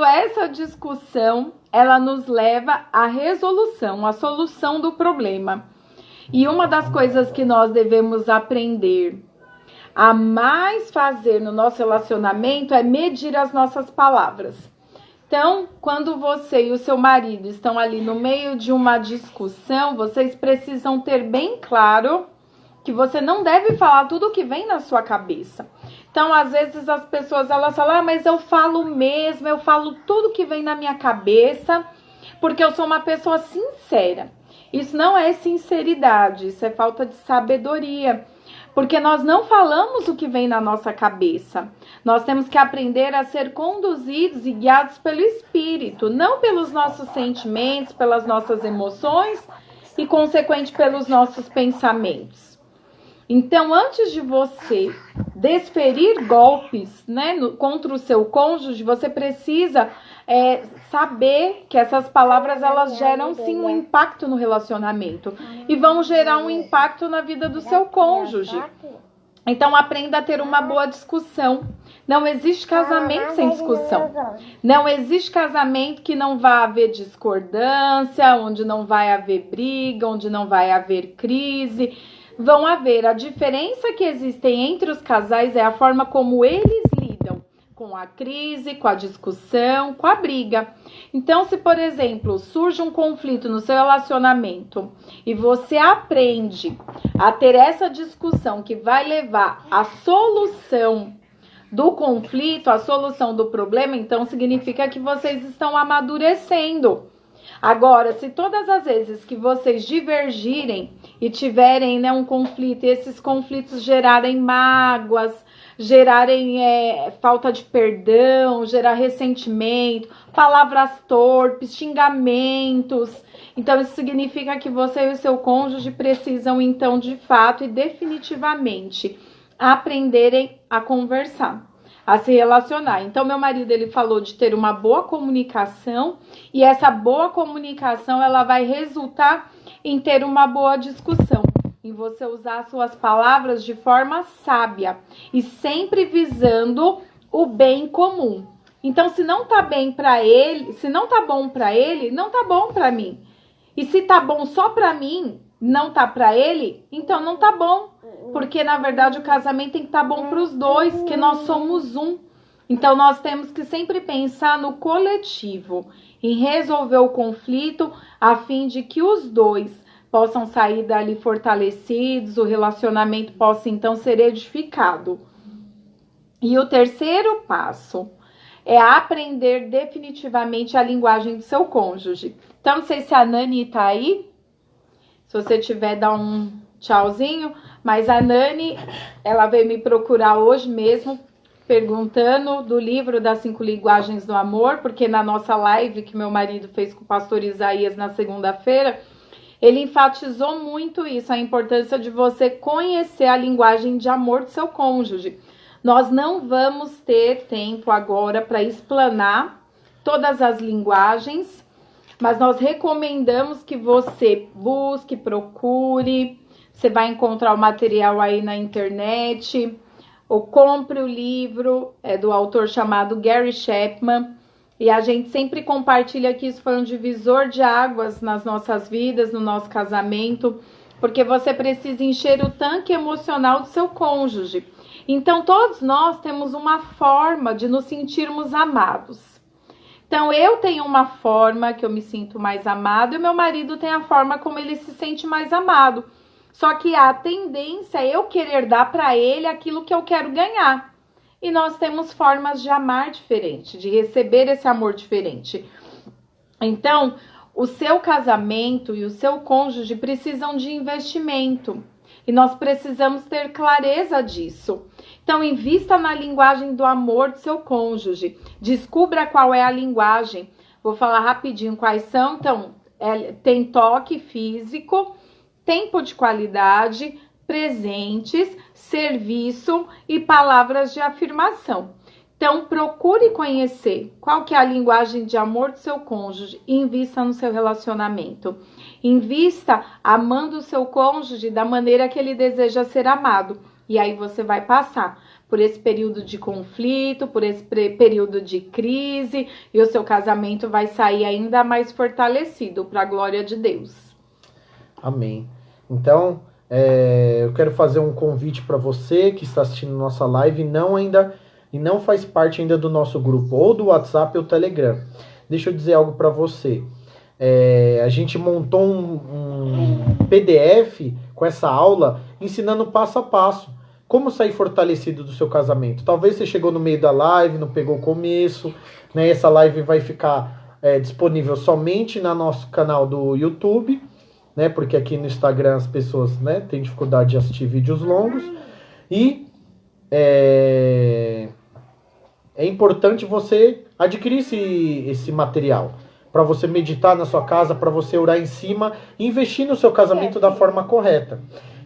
essa discussão, ela nos leva à resolução, à solução do problema. E uma das coisas que nós devemos aprender a mais fazer no nosso relacionamento é medir as nossas palavras. Então, quando você e o seu marido estão ali no meio de uma discussão, vocês precisam ter bem claro que você não deve falar tudo o que vem na sua cabeça. Então, às vezes as pessoas elas falam, mas eu falo mesmo, eu falo tudo que vem na minha cabeça, porque eu sou uma pessoa sincera. Isso não é sinceridade, isso é falta de sabedoria. Porque nós não falamos o que vem na nossa cabeça. Nós temos que aprender a ser conduzidos e guiados pelo Espírito, não pelos nossos sentimentos, pelas nossas emoções e, consequente, pelos nossos pensamentos. Então, antes de você desferir golpes, né, contra o seu cônjuge, você precisa saber que essas palavras elas geram sim um impacto no relacionamento e vão gerar um impacto na vida do seu cônjuge. Então aprenda a ter uma boa discussão. Não existe casamento sem discussão. Não existe casamento que não vai haver discordância, onde não vai haver briga, onde não vai haver crise. Vão haver. A diferença que existe entre os casais é a forma como eles lidam com a crise, com a discussão, com a briga. Então, se, por exemplo, surge um conflito no seu relacionamento e você aprende a ter essa discussão que vai levar à solução do conflito, à solução do problema, então significa que vocês estão amadurecendo. Agora, se todas as vezes que vocês divergirem e tiverem, né, um conflito, e esses conflitos gerarem mágoas, gerarem falta de perdão, gerar ressentimento, palavras torpes, xingamentos, então isso significa que você e o seu cônjuge precisam, então, de fato e definitivamente, aprenderem a conversar, a se relacionar. Então, meu marido, ele falou de ter uma boa comunicação e essa boa comunicação, ela vai resultar em ter uma boa discussão, em você usar suas palavras de forma sábia e sempre visando o bem comum. Então, se não tá bem para ele, se não tá bom para ele, não tá bom para mim. E se tá bom só para mim, não tá para ele, então não tá bom. Porque, na verdade, o casamento tem que estar bom para os dois, que nós somos um. Então, nós temos que sempre pensar no coletivo, em resolver o conflito, a fim de que os dois possam sair dali fortalecidos, o relacionamento possa, então, ser edificado. E o terceiro passo é aprender definitivamente a linguagem do seu cônjuge. Então, não sei se a Nani tá aí. Se você tiver, dá um tchauzinho. Mas a Nani, ela veio me procurar hoje mesmo, perguntando do livro das 5 linguagens do amor, porque na nossa live que meu marido fez com o pastor Isaías na segunda-feira, ele enfatizou muito isso, a importância de você conhecer a linguagem de amor do seu cônjuge. Nós não vamos ter tempo agora para explanar todas as linguagens, mas nós recomendamos que você busque, procure. Você vai encontrar o material aí na internet, ou compre o livro do autor chamado Gary Chapman. E a gente sempre compartilha que isso foi um divisor de águas nas nossas vidas, no nosso casamento, porque você precisa encher o tanque emocional do seu cônjuge. Então, todos nós temos uma forma de nos sentirmos amados. Então, eu tenho uma forma que eu me sinto mais amado e meu marido tem a forma como ele se sente mais amado. Só que a tendência é eu querer dar para ele aquilo que eu quero ganhar. E nós temos formas de amar diferente, de receber esse amor diferente. Então, o seu casamento e o seu cônjuge precisam de investimento. E nós precisamos ter clareza disso. Então, invista na linguagem do amor do seu cônjuge. Descubra qual é a linguagem. Vou falar rapidinho quais são. Então, tem toque físico, tempo de qualidade, presentes, serviço e palavras de afirmação. Então, procure conhecer qual que é a linguagem de amor do seu cônjuge e invista no seu relacionamento. Invista amando o seu cônjuge da maneira que ele deseja ser amado. E aí você vai passar por esse período de conflito, por esse período de crise, e o seu casamento vai sair ainda mais fortalecido para a glória de Deus. Amém. Então, eu quero fazer um convite para você que está assistindo nossa live e não faz parte ainda do nosso grupo, ou do WhatsApp ou Telegram. Deixa eu dizer algo para você. A gente montou um PDF com essa aula ensinando passo a passo como sair fortalecido do seu casamento. Talvez você chegou no meio da live, não pegou o começo, né? Essa live vai ficar disponível somente no nosso canal do YouTube, né? Porque aqui no Instagram as pessoas, né, têm dificuldade de assistir vídeos longos. E é importante você adquirir esse material para você meditar na sua casa, para você orar em cima e investir no seu casamento da forma correta.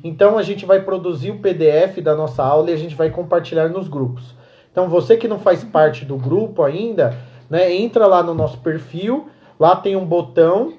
Então a gente vai produzir o PDF da nossa aula e a gente vai compartilhar nos grupos. Então você que não faz parte do grupo ainda, né, entra lá no nosso perfil, lá tem um botão,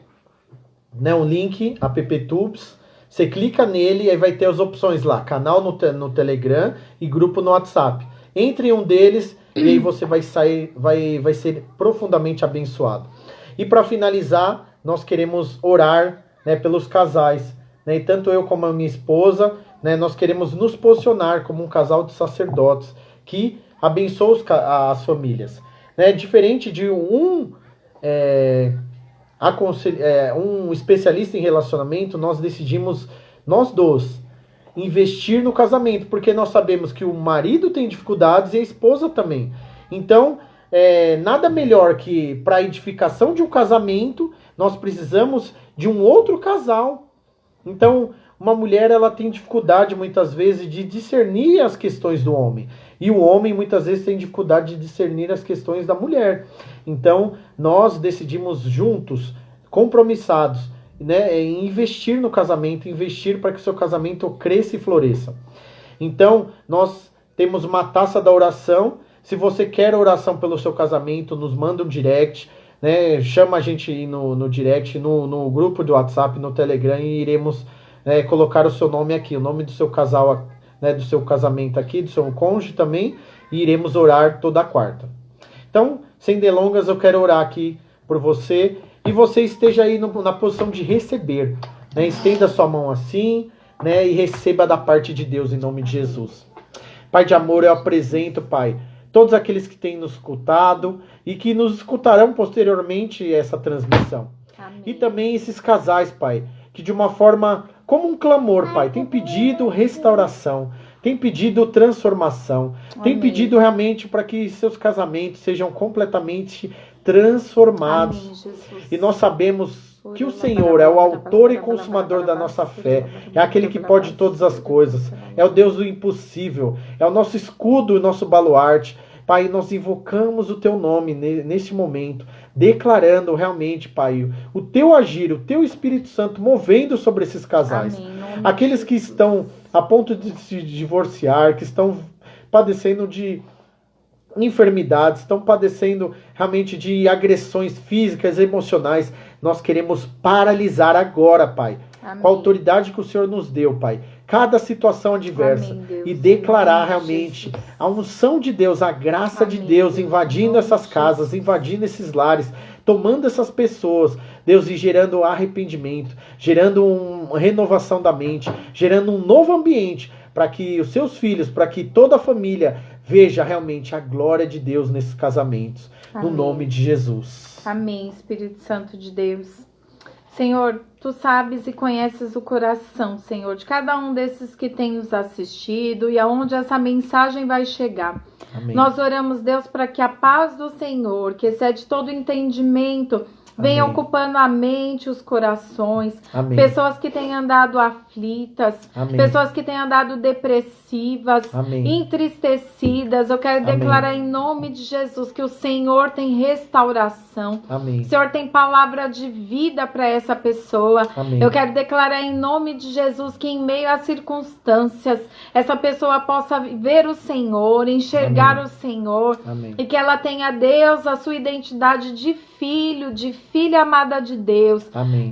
né, um link, AppTubes, você clica nele e aí vai ter as opções lá, canal no Telegram e grupo no WhatsApp. Entre um deles e aí você vai ser profundamente abençoado. E para finalizar, nós queremos orar, né, pelos casais, né, e tanto eu como a minha esposa, né, nós queremos nos posicionar como um casal de sacerdotes que abençoa as famílias. Né, diferente de um especialista em relacionamento, nós decidimos, nós dois, investir no casamento, porque nós sabemos que o marido tem dificuldades e a esposa também. Então, nada melhor que para a edificação de um casamento, nós precisamos de um outro casal. Então, uma mulher ela tem dificuldade muitas vezes de discernir as questões do homem. E o homem muitas vezes tem dificuldade de discernir as questões da mulher. Então, nós decidimos juntos, compromissados, né, em investir no casamento, investir para que o seu casamento cresça e floresça. Então, nós temos uma taça da oração. Se você quer oração pelo seu casamento, nos manda um direct, né, chama a gente no direct, no grupo do WhatsApp, no Telegram, e iremos colocar o seu nome aqui, o nome do seu casal, né, do seu casamento aqui, do seu cônjuge também, e iremos orar toda quarta. Então, sem delongas, eu quero orar aqui por você, e você esteja aí na posição de receber, né, estenda sua mão assim, né, e receba da parte de Deus em nome de Jesus. Pai de amor, eu apresento, Pai, todos aqueles que têm nos escutado e que nos escutarão posteriormente essa transmissão. Amém. E também esses casais, Pai, que de uma forma, como um clamor, Pai, tem pedido restauração, tem pedido transformação, tem Amém. pedido realmente para que seus casamentos sejam completamente transformados. Amém, Jesus. E nós sabemos que o Senhor é o autor e consumador da nossa fé, é aquele que pode todas as coisas, é o Deus do impossível, é o nosso escudo, o nosso baluarte. Pai, nós invocamos o Teu nome neste momento, declarando realmente, Pai, o Teu agir, o Teu Espírito Santo movendo sobre esses casais. Amém. Aqueles que estão a ponto de se divorciar, que estão padecendo de enfermidades, estão padecendo realmente de agressões físicas, emocionais, nós queremos paralisar agora, Pai, Amém. com a autoridade que o Senhor nos deu, Pai, cada situação adversa. Amém, Deus. E declarar Amém, realmente Jesus. a unção de Deus, a graça de Amém, Deus Deus. invadindo Amém, essas casas, invadindo esses lares, tomando essas pessoas, Deus, e gerando arrependimento, gerando uma renovação da mente, gerando um novo ambiente para que os seus filhos, para que toda a família veja realmente a glória de Deus nesses casamentos. Amém. No nome de Jesus. Amém, Espírito Santo de Deus. Senhor, Tu sabes e conheces o coração, Senhor, de cada um desses que tem nos assistido e aonde essa mensagem vai chegar. Amém. Nós oramos, Deus, para que a paz do Senhor, que excede todo entendimento, Venha Amém. ocupando a mente, os corações. Amém. Pessoas que têm andado aflitas. Amém. Pessoas que têm andado depressivas. Amém. Entristecidas. Eu quero Amém. declarar em nome de Jesus que o Senhor tem restauração. Amém. O Senhor tem palavra de vida para essa pessoa. Amém. Eu quero declarar em nome de Jesus que em meio às circunstâncias, essa pessoa possa ver o Senhor, enxergar Amém. o Senhor. Amém. E que ela tenha, Deus, a sua identidade de filho, de filha amada de Deus, Amém.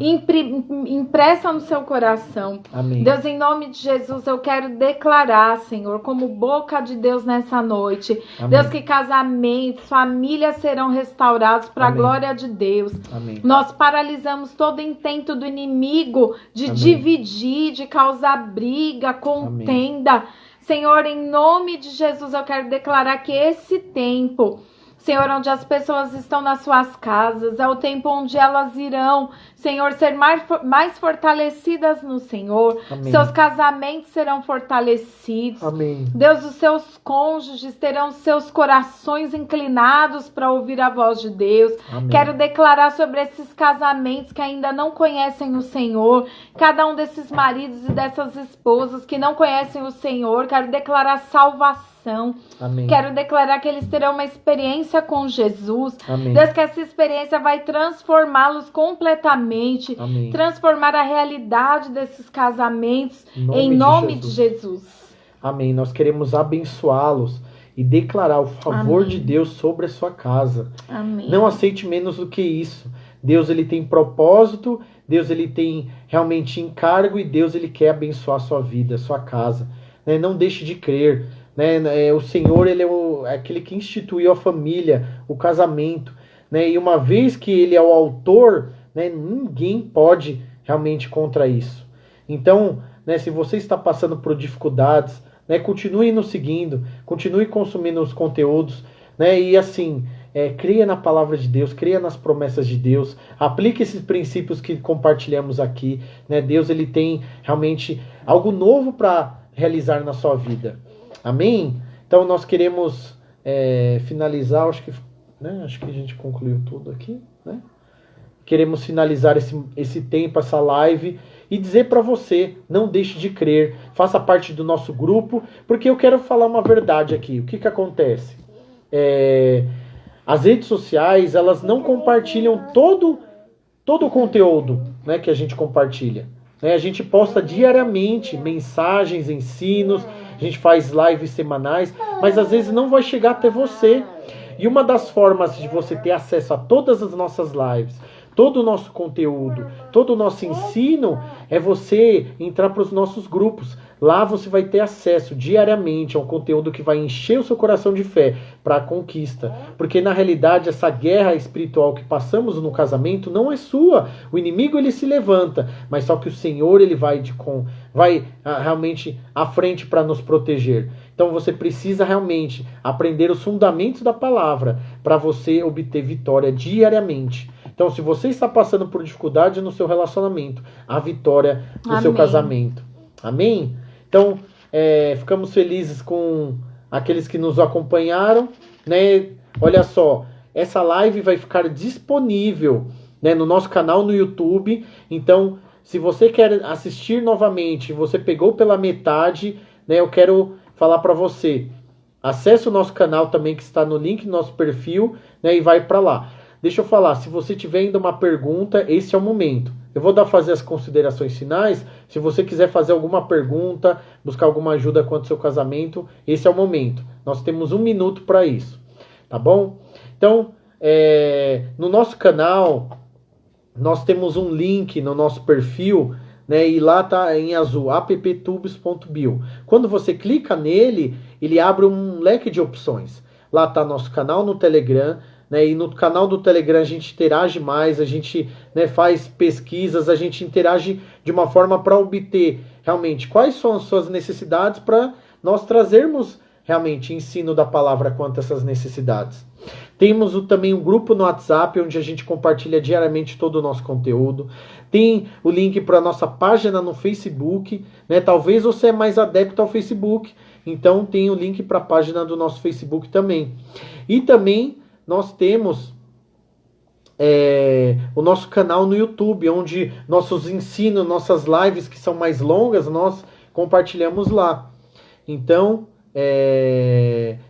impressa no seu coração. Amém. Deus, em nome de Jesus, eu quero declarar, Senhor, como boca de Deus nessa noite. Amém. Deus, que casamentos, famílias serão restaurados para a Amém. glória de Deus. Amém. Nós paralisamos todo intento do inimigo de Amém. dividir, de causar briga, contenda. Senhor, em nome de Jesus, eu quero declarar que esse tempo, Senhor, onde as pessoas estão nas suas casas, é o tempo onde elas irão, Senhor, ser mais fortalecidas no Senhor. Amém. Seus casamentos serão fortalecidos. Amém. Deus, os seus cônjuges terão seus corações inclinados para ouvir a voz de Deus. Amém. Quero declarar sobre esses casamentos que ainda não conhecem o Senhor, cada um desses maridos e dessas esposas que não conhecem o Senhor, quero declarar salvação. Amém. Quero declarar que eles terão uma experiência com Jesus. Amém. Deus, que essa experiência vai transformá-los completamente. Amém. Transformar a realidade desses casamentos Em em nome de Jesus. Amém. Nós queremos abençoá-los e declarar o favor Amém. de Deus sobre a sua casa. Amém. Não aceite menos do que isso. Deus, ele tem propósito, Deus, ele tem realmente encargo e Deus, ele quer abençoar a sua vida, a sua casa. Né? Não deixe de crer. Né? O Senhor, ele é aquele que instituiu a família, o casamento. Né? E uma vez que ele é o autor, né, ninguém pode realmente contra isso. Então, né, se você está passando por dificuldades, né, continue nos seguindo, continue consumindo os conteúdos, né, e assim, creia na palavra de Deus, creia nas promessas de Deus, aplique esses princípios que compartilhamos aqui. Né? Deus, ele tem realmente algo novo para realizar na sua vida. Amém? Então nós queremos finalizar, acho que a gente concluiu tudo aqui, né? Queremos finalizar esse tempo, essa live, e dizer para você, não deixe de crer, faça parte do nosso grupo, porque eu quero falar uma verdade aqui. O que acontece? As redes sociais, elas não compartilham todo o conteúdo, né, que a gente compartilha. A gente posta diariamente mensagens, ensinos, a gente faz lives semanais, mas às vezes não vai chegar até você. E uma das formas de você ter acesso a todas as nossas lives, todo o nosso conteúdo, todo o nosso ensino, é você entrar para os nossos grupos. Lá você vai ter acesso diariamente a um conteúdo que vai encher o seu coração de fé para a conquista. Porque na realidade essa guerra espiritual que passamos no casamento não é sua. O inimigo, ele se levanta, mas só que o Senhor, ele vai realmente à frente para nos proteger. Então você precisa realmente aprender os fundamentos da palavra para você obter vitória diariamente. Então, se você está passando por dificuldade no seu relacionamento, a vitória no seu casamento. Amém? Então, ficamos felizes com aqueles que nos acompanharam. Né? Olha só, essa live vai ficar disponível, né, no nosso canal no YouTube. Então, se você quer assistir novamente, você pegou pela metade, né, eu quero falar para você. Acesse o nosso canal também, que está no link do nosso perfil, né, e vai para lá. Deixa eu falar, se você tiver ainda uma pergunta, esse é o momento. Eu vou fazer as considerações finais. Se você quiser fazer alguma pergunta, buscar alguma ajuda quanto ao seu casamento, esse é o momento. Nós temos 1 minuto para isso, tá bom? Então, no nosso canal, nós temos um link no nosso perfil, né, e lá está em azul, apptubes.bio. Quando você clica nele, ele abre um leque de opções. Lá está nosso canal no Telegram, né, e no canal do Telegram a gente interage mais, a gente, né, faz pesquisas, a gente interage de uma forma para obter realmente quais são as suas necessidades, para nós trazermos realmente ensino da palavra quanto a essas necessidades. Temos também um grupo no WhatsApp, onde a gente compartilha diariamente todo o nosso conteúdo. Tem o link para a nossa página no Facebook, né? Talvez você é mais adepto ao Facebook, então tem o link para a página do nosso Facebook também. E também nós temos o nosso canal no YouTube, onde nossos ensinos, nossas lives que são mais longas, nós compartilhamos lá. Então,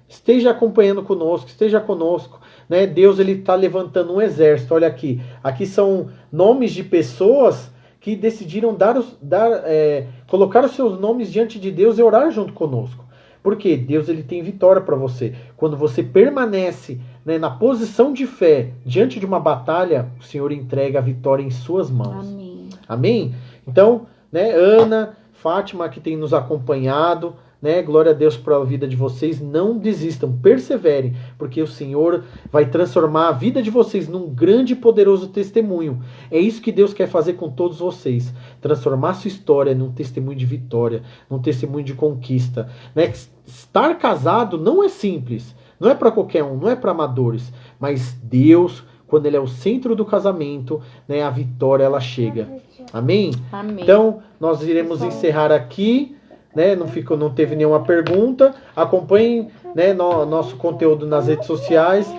esteja acompanhando conosco, esteja conosco, né? Deus, ele está levantando um exército. Olha aqui, aqui são nomes de pessoas que decidiram colocar os seus nomes diante de Deus e orar junto conosco. Porque Deus, ele tem vitória para você. Quando você permanece, né, na posição de fé diante de uma batalha, o Senhor entrega a vitória em suas mãos. Amém. Amém? Então, né, Ana, Fátima, que tem nos acompanhado, né, glória a Deus pela vida de vocês. Não desistam, perseverem, porque o Senhor vai transformar a vida de vocês num grande e poderoso testemunho. É isso que Deus quer fazer com todos vocês. Transformar sua história num testemunho de vitória, num testemunho de conquista. Né? Estar casado não é simples, não é para qualquer um, não é para amadores, mas Deus, quando Ele é o centro do casamento, né, a vitória ela chega. Amém? Amém. Então, nós iremos encerrar aqui. Né, não teve nenhuma pergunta. Acompanhem, né, nosso conteúdo nas redes sociais.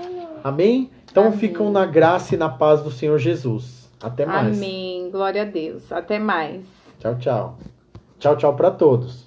Amém? Então Amém. Ficam na graça e na paz do Senhor Jesus. Até mais. Amém. Glória a Deus. Até mais. Tchau, tchau. Tchau, tchau para todos.